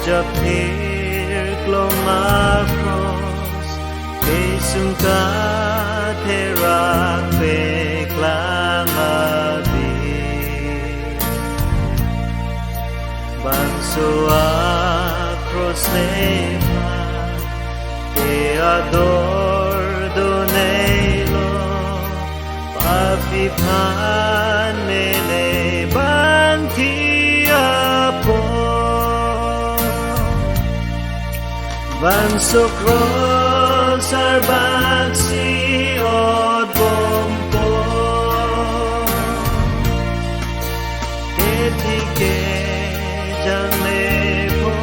Japir gloma cross Kesunga terak beklamabi Bansua cross nema Te ador donelo Papipan nele banti apo Banso cross arbaksi od bompo Ketike jane po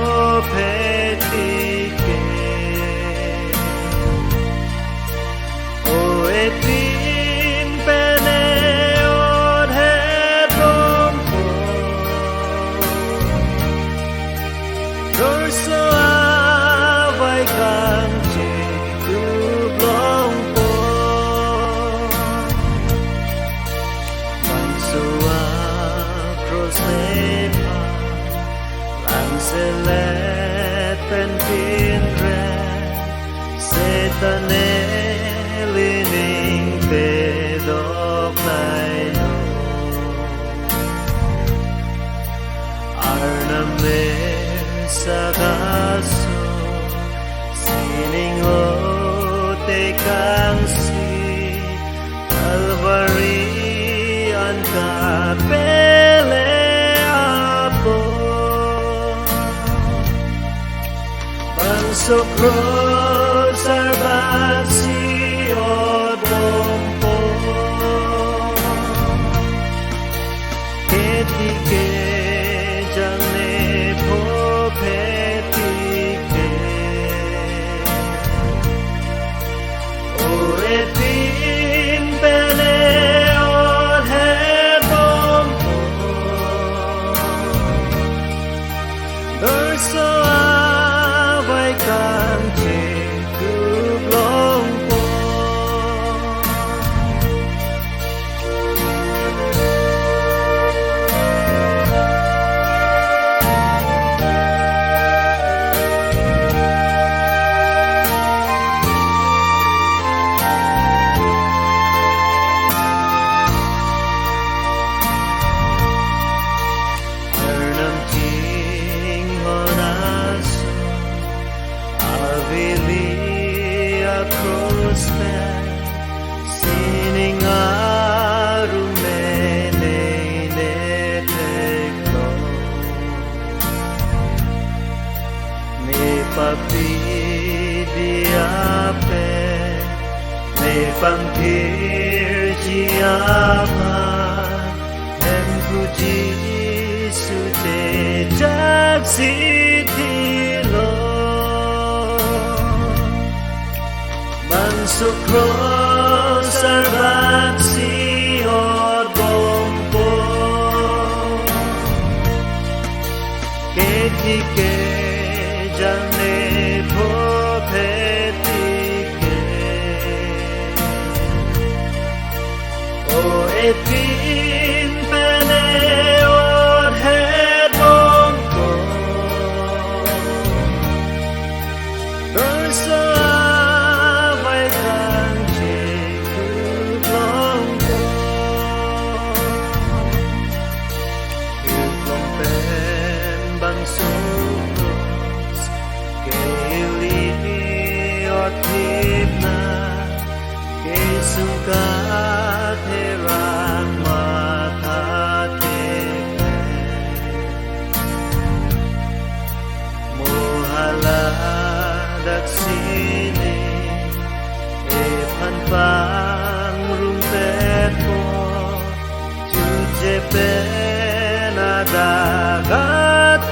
petike O etin pene od het bompo Dorso Kanche tu blompo Mansua crosnepa Lancelet pen pinre Setane lining pedok naino Arname sagaso Sining o te kangsi Calvary an kapele apo Banso cross arbaksi od bompo Ketike jane po petike Etin pene od het bompo Dorso avai kanche tu blompo Sining arumene neteklo Me papi diape Me pampir jiapa Em puji sute jaksitilo Banso cross arbaksi od bompo Ketike jane po petike O etin pene od het bompo Dorso Sukros keilini otipna kesukat heran matateke Mohala daksini epanpang rumpet mo Jujepen adagat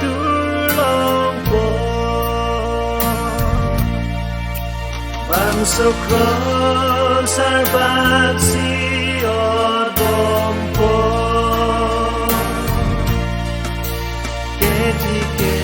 Banso cross arbaksi od bompo Ketike